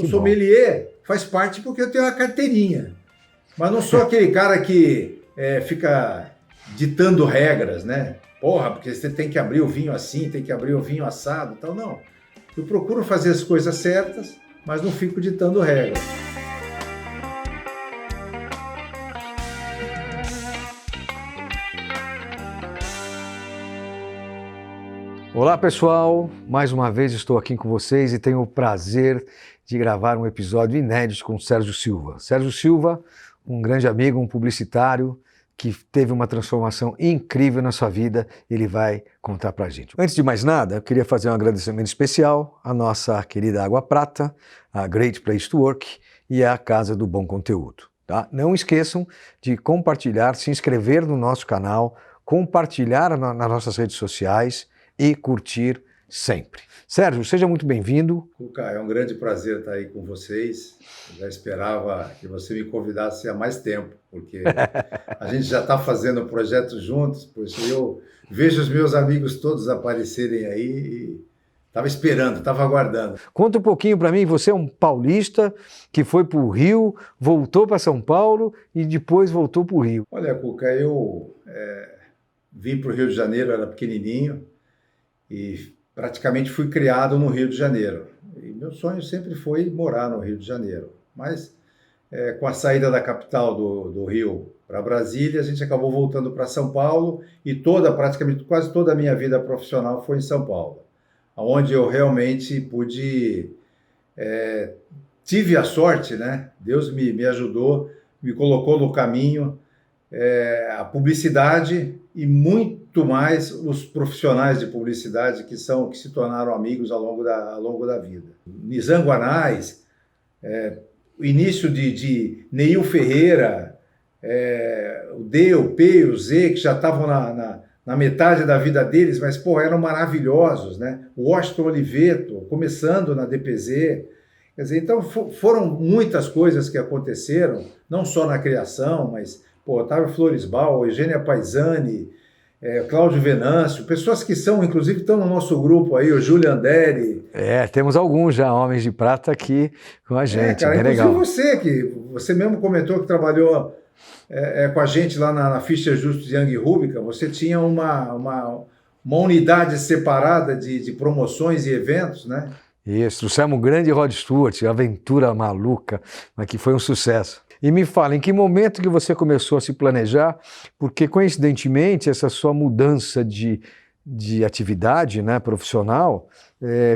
O sommelier faz parte porque eu tenho uma carteirinha. Mas não sou aquele cara que fica ditando regras, né? Porra, porque você tem que abrir o vinho assim, tem que abrir o vinho assado e tal. Não. Eu procuro fazer as coisas certas, mas não fico ditando regras. Olá pessoal, mais uma vez estou aqui com vocês e tenho o prazer de gravar um episódio inédito com o Sérgio Silva. Sérgio Silva, um grande amigo, um publicitário que teve uma transformação incrível na sua vida, ele vai contar pra gente. Antes de mais nada, eu queria fazer um agradecimento especial à nossa querida Água Prata, a Great Place to Work e à Casa do Bom Conteúdo. Tá? Não esqueçam de compartilhar, se inscrever no nosso canal, compartilhar nas nossas redes sociais e curtir sempre. Sérgio, seja muito bem-vindo. Cuca, é um grande prazer estar aí com vocês. Eu já esperava que você me convidasse há mais tempo, porque a gente já está fazendo projetos juntos, pois eu vejo os meus amigos todos aparecerem aí e estava esperando, estava aguardando. Conta um pouquinho para mim, você é um paulista que foi para o Rio, voltou para São Paulo e depois voltou para o Rio. Olha, Cuca, eu vim para o Rio de Janeiro, era pequenininho, e praticamente fui criado no Rio de Janeiro. E meu sonho sempre foi morar no Rio de Janeiro. Mas com a saída da capital do Rio para Brasília, a gente acabou voltando para São Paulo e praticamente quase toda a minha vida profissional foi em São Paulo, onde eu realmente pude, tive a sorte, né? Deus me ajudou, me colocou no caminho, a publicidade e muito mais os profissionais de publicidade que se tornaram amigos ao longo da vida. Nizam Guanais, o início de Neil Ferreira, o D, o P, o Z, que já estavam na metade da vida deles, mas eram maravilhosos, né? O Washington Oliveto, começando na DPZ. Quer dizer, então foram muitas coisas que aconteceram, não só na criação, mas Otávio Floresbal, Eugênia Paisani, Cláudio Venâncio, pessoas que inclusive estão no nosso grupo aí, o Júlio Anderi. Temos alguns já, Homens de Prata aqui com a gente, cara, bem legal. Você mesmo comentou que trabalhou com a gente lá na Fischer Justus Young Rúbica, você tinha uma unidade separada de promoções e eventos, né? Isso, trouxemos o grande Rod Stewart, Aventura Maluca, mas que foi um sucesso. E me fala, em que momento que você começou a se planejar? Porque, coincidentemente, essa sua mudança de atividade, né, profissional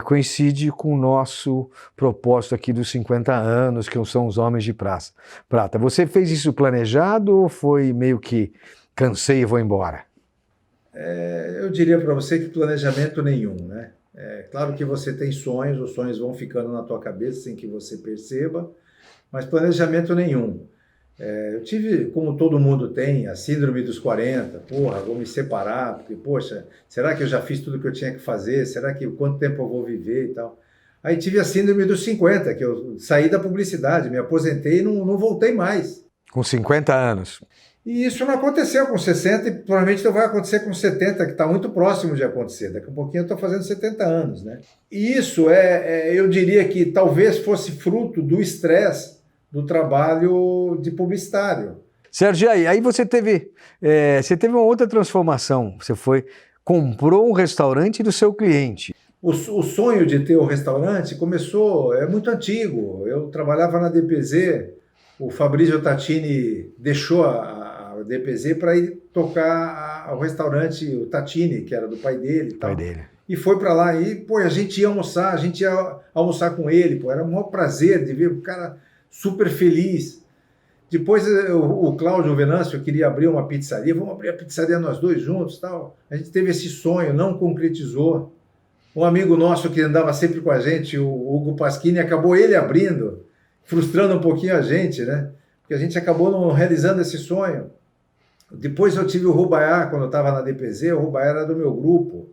coincide com o nosso propósito aqui dos 50 anos, que são os Homens de Prata. Você fez isso planejado ou foi meio que cansei e vou embora? Eu diria para você que planejamento nenhum, né? Claro que você tem sonhos, os sonhos vão ficando na tua cabeça sem que você perceba, mas planejamento nenhum. Eu tive, como todo mundo tem, a síndrome dos 40, vou me separar, porque, será que eu já fiz tudo o que eu tinha que fazer? Será que quanto tempo eu vou viver e tal? Aí tive a síndrome dos 50, que eu saí da publicidade, me aposentei e não voltei mais. Com 50 anos. E isso não aconteceu com 60 e provavelmente não vai acontecer com 70, que está muito próximo de acontecer. Daqui a pouquinho eu estou fazendo 70 anos, né? E isso eu diria que talvez fosse fruto do estresse do trabalho de publicitário. Sérgio, aí você teve uma outra transformação. Você comprou um restaurante do seu cliente. O sonho de ter o restaurante começou, é muito antigo. Eu trabalhava na DPZ, o Fabrício Tatini deixou a DPZ para ir tocar o restaurante, o Tatini, que era do pai dele. E foi para lá e, a gente ia almoçar com ele, era um maior prazer de ver o cara super feliz. Depois o Cláudio Venâncio queria abrir uma pizzaria, vamos abrir a pizzaria nós dois juntos, tal. A gente teve esse sonho, não concretizou. Um amigo nosso que andava sempre com a gente, o Hugo Pasquini, acabou ele abrindo, frustrando um pouquinho a gente, né? Porque a gente acabou não realizando esse sonho. Depois eu tive o Rubaiá, quando eu estava na DPZ, o Rubaiá era do meu grupo,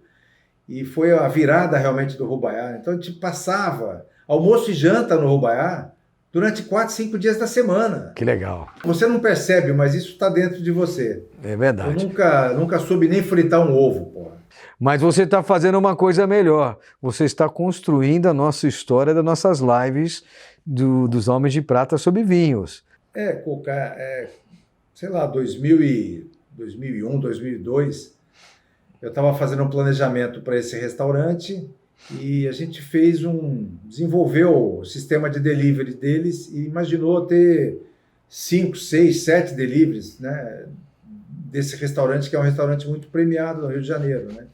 e foi a virada realmente do Rubaiá. Então a gente passava almoço e janta no Rubaiá durante 4, 5 dias da semana. Que legal. Você não percebe, mas isso está dentro de você. É verdade. Eu nunca soube nem fritar um ovo, Mas você está fazendo uma coisa melhor. Você está construindo a nossa história das nossas lives dos Homens de Prata sobre vinhos. Sei lá, 2001, 2002, eu estava fazendo um planejamento para esse restaurante e a gente desenvolveu o sistema de delivery deles e imaginou ter 5, 6, 7 deliveries, né, desse restaurante, que é um restaurante muito premiado no Rio de Janeiro, né?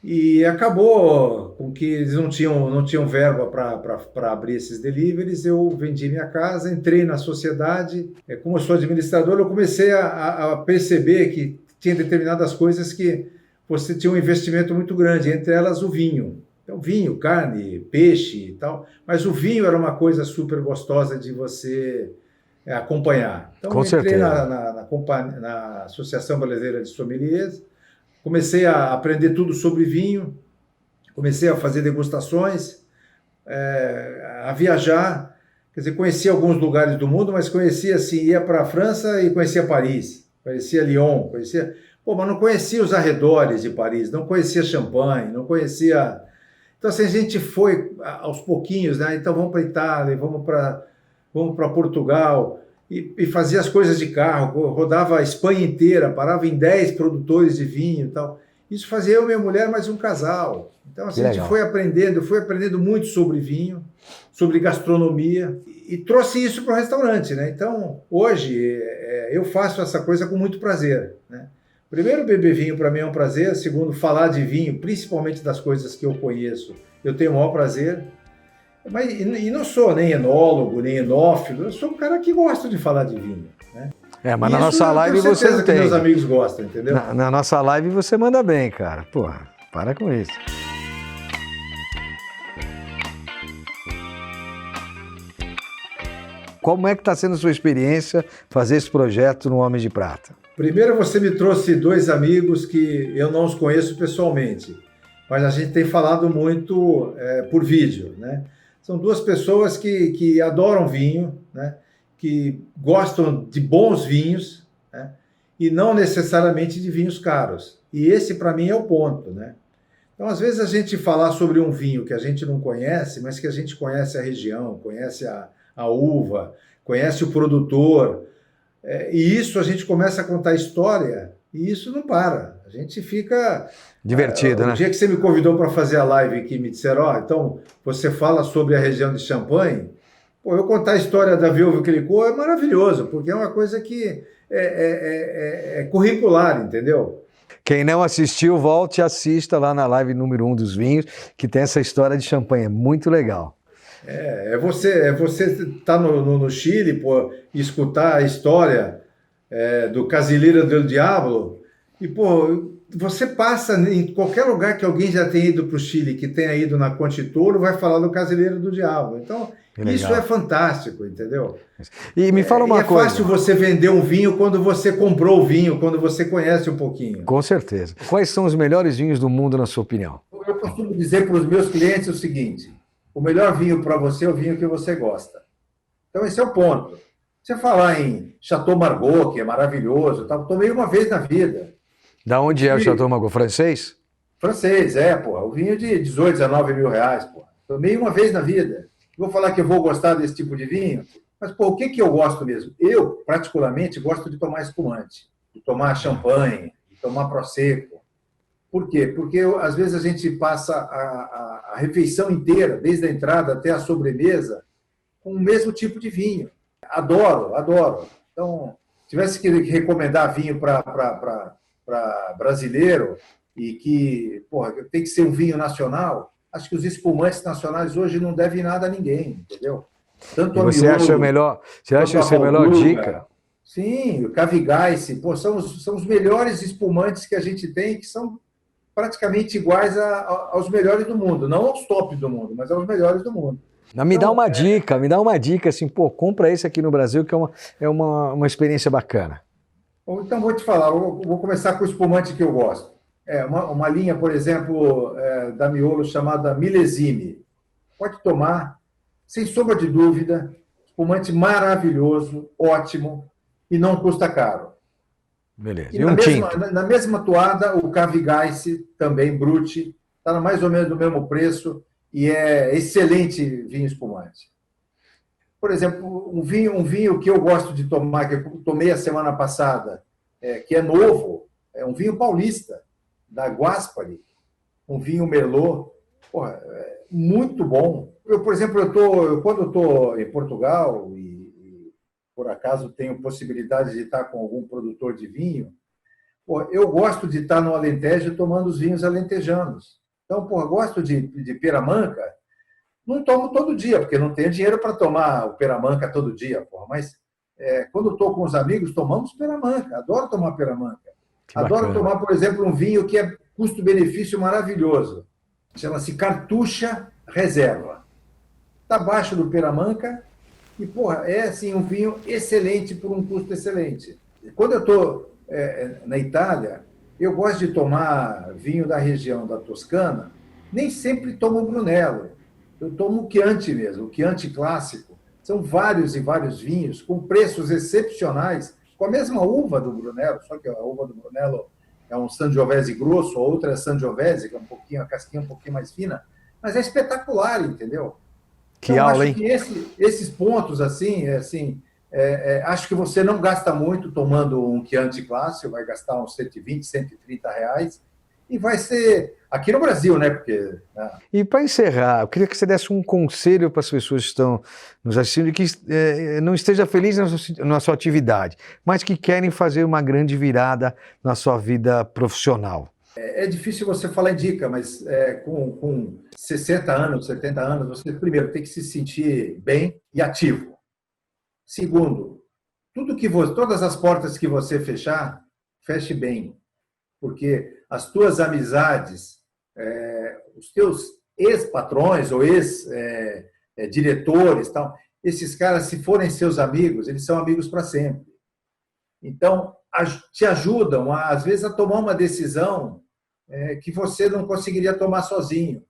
E acabou com que eles não tinham verba para abrir esses deliveries. Eu vendi minha casa, entrei na sociedade. Como eu sou administrador, eu comecei a perceber que tinha determinadas coisas que você tinha um investimento muito grande, entre elas o vinho. Então, vinho, carne, peixe e tal. Mas o vinho era uma coisa super gostosa de você acompanhar. Então, Com eu entrei certeza. na Associação Brasileira de Sommeliers. Comecei a aprender tudo sobre vinho, comecei a fazer degustações, a viajar, quer dizer, conhecia alguns lugares do mundo, mas conhecia assim, ia para a França e conhecia Paris, conhecia Lyon, mas não conhecia os arredores de Paris, não conhecia Champagne, não conhecia... Então, assim, a gente foi aos pouquinhos, né? Então, vamos para a Itália, vamos para Portugal... E fazia as coisas de carro, rodava a Espanha inteira, parava em 10 produtores de vinho e tal. Isso fazia eu e minha mulher mais um casal. Então, assim, a gente foi aprendendo muito sobre vinho, sobre gastronomia, e trouxe isso para o restaurante, né? Então, hoje, eu faço essa coisa com muito prazer, né? Primeiro, beber vinho para mim é um prazer. Segundo, falar de vinho, principalmente das coisas que eu conheço, eu tenho o maior prazer. E não sou nem enólogo, nem enófilo, eu sou um cara que gosta de falar de vinho, né? Mas na nossa live você não que tem. Meus amigos gostam, entendeu? Na nossa live você manda bem, cara. Porra, para com isso. Como é que está sendo a sua experiência fazer esse projeto no Homem de Prata? Primeiro, você me trouxe 2 amigos que eu não os conheço pessoalmente, mas a gente tem falado muito por vídeo, né? São 2 pessoas que adoram vinho, né? Que gostam de bons vinhos, né? E não necessariamente de vinhos caros. E esse, para mim, é o ponto, né? Então, às vezes, a gente falar sobre um vinho que a gente não conhece, mas que a gente conhece a região, conhece a uva, conhece o produtor, e isso a gente começa a contar história, e isso não para. A gente fica... Divertido, né? O dia que você me convidou para fazer a live aqui, me disseram, então você fala sobre a região de Champagne, eu contar a história da Viúva Clicquot é maravilhoso, porque é uma coisa que é curricular, entendeu? Quem não assistiu, volte e assista lá na live número 1 dos vinhos, que tem essa história de Champagne, é muito legal. Você estar no Chile, e escutar a história do Casilira del Diablo, e, você passa em qualquer lugar que alguém já tenha ido para o Chile, que tenha ido na Conte Toro, vai falar do Casilira do Diabo. Então, isso é fantástico, entendeu? E me fala uma coisa. É fácil você vender um vinho quando você comprou o vinho, quando você conhece um pouquinho. Com certeza. Quais são os melhores vinhos do mundo, na sua opinião? Eu costumo dizer para os meus clientes o seguinte: o melhor vinho para você é o vinho que você gosta. Então, esse é o ponto. Você falar em Chateau Margaux, que é maravilhoso, tomei uma vez na vida. Da onde é o Chateau Margaux? Francês? Francês, o vinho de 18, 19 mil reais, Tomei uma vez na vida. Vou falar que eu vou gostar desse tipo de vinho, mas, o que eu gosto mesmo? Eu, particularmente, gosto de tomar espumante, de tomar champanhe, de tomar prosecco. Por quê? Porque, às vezes, a gente passa a refeição inteira, desde a entrada até a sobremesa, com o mesmo tipo de vinho. Adoro. Então, se tivesse que recomendar vinho para brasileiro e que, tem que ser um vinho nacional, acho que os espumantes nacionais hoje não devem nada a ninguém, entendeu? Tanto você acha a melhor dica? Sim, o Cavigace, são os melhores espumantes que a gente tem, que são praticamente iguais aos melhores do mundo, não aos top do mundo, mas aos melhores do mundo. Me dá uma dica, assim, compra esse aqui no Brasil, que é uma experiência bacana. Então, vou te falar, vou começar com o espumante que eu gosto. Uma linha, por exemplo, da Miolo chamada Millesime. Pode tomar, sem sombra de dúvida, espumante maravilhoso, ótimo, e não custa caro. Beleza. E na mesma toada, o Cavigace, também Brut, está mais ou menos no mesmo preço, e é excelente vinho espumante. por exemplo, um vinho que eu gosto de tomar, que eu tomei a semana passada, que é novo, é um vinho paulista, da Guaspari, um vinho Merlot, porra, muito bom. Eu, por exemplo, quando eu estou em Portugal e por acaso tenho possibilidade de estar com algum produtor de vinho, porra, eu gosto de estar no Alentejo tomando os vinhos alentejanos. Então, porra, gosto de peramanca. Não tomo todo dia, porque não tenho dinheiro para tomar o peramanca todo dia, porra. Mas quando estou com os amigos, tomamos peramanca. Adoro tomar peramanca. Adoro tomar, por exemplo, um vinho que é custo-benefício maravilhoso. Chama-se Cartucha Reserva. Está abaixo do peramanca e, porra, é assim, um vinho excelente por um custo excelente. Quando eu estou na Itália, eu gosto de tomar vinho da região da Toscana, nem sempre tomo Brunello. Eu tomo o Chianti mesmo, o Chianti clássico. São vários e vários vinhos com preços excepcionais, com a mesma uva do Brunello, só que a uva do Brunello é um Sangiovese grosso, a outra é Sangiovese, que é a casquinha um pouquinho mais fina, mas é espetacular, entendeu? Que então, aula, acho hein? que esses pontos, acho que você não gasta muito tomando um Chianti clássico, vai gastar uns 120, 130 reais, e vai ser aqui no Brasil, né? Porque, E para encerrar, eu queria que você desse um conselho para as pessoas que estão nos assistindo e que não esteja feliz na sua atividade, mas que querem fazer uma grande virada na sua vida profissional. É difícil você falar em dica, mas com 60 anos, 70 anos, você primeiro tem que se sentir bem e ativo. Segundo, todas as portas que você fechar, feche bem, porque as tuas amizades, os teus ex-patrões ou ex-diretores, esses caras, se forem seus amigos, eles são amigos para sempre. Então, te ajudam, às vezes, a tomar uma decisão que você não conseguiria tomar sozinho.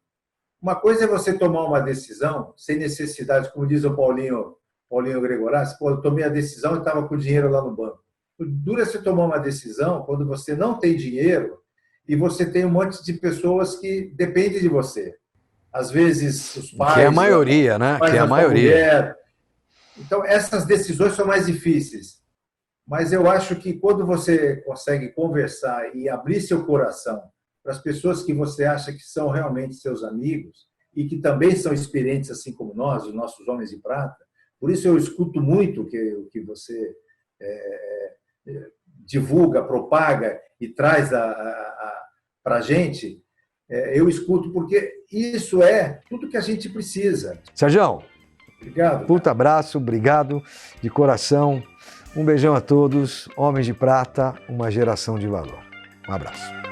Uma coisa é você tomar uma decisão sem necessidade, como diz o Paulinho Gregorassi, eu tomei a decisão e estava com o dinheiro lá no banco. Dura você tomar uma decisão quando você não tem dinheiro e você tem um monte de pessoas que dependem de você. Às vezes, os pais... Que é a maioria, né? Que é a maioria. Mulher. Então, essas decisões são mais difíceis. Mas eu acho que quando você consegue conversar e abrir seu coração para as pessoas que você acha que são realmente seus amigos e que também são experientes assim como nós, os nossos homens de prata, por isso eu escuto muito o que você divulga, propaga e traz para a gente. Eu escuto porque isso é tudo que a gente precisa. Sérgio, obrigado. Puta abraço, obrigado de coração. Um beijão a todos, homens de prata, uma geração de valor. Um abraço.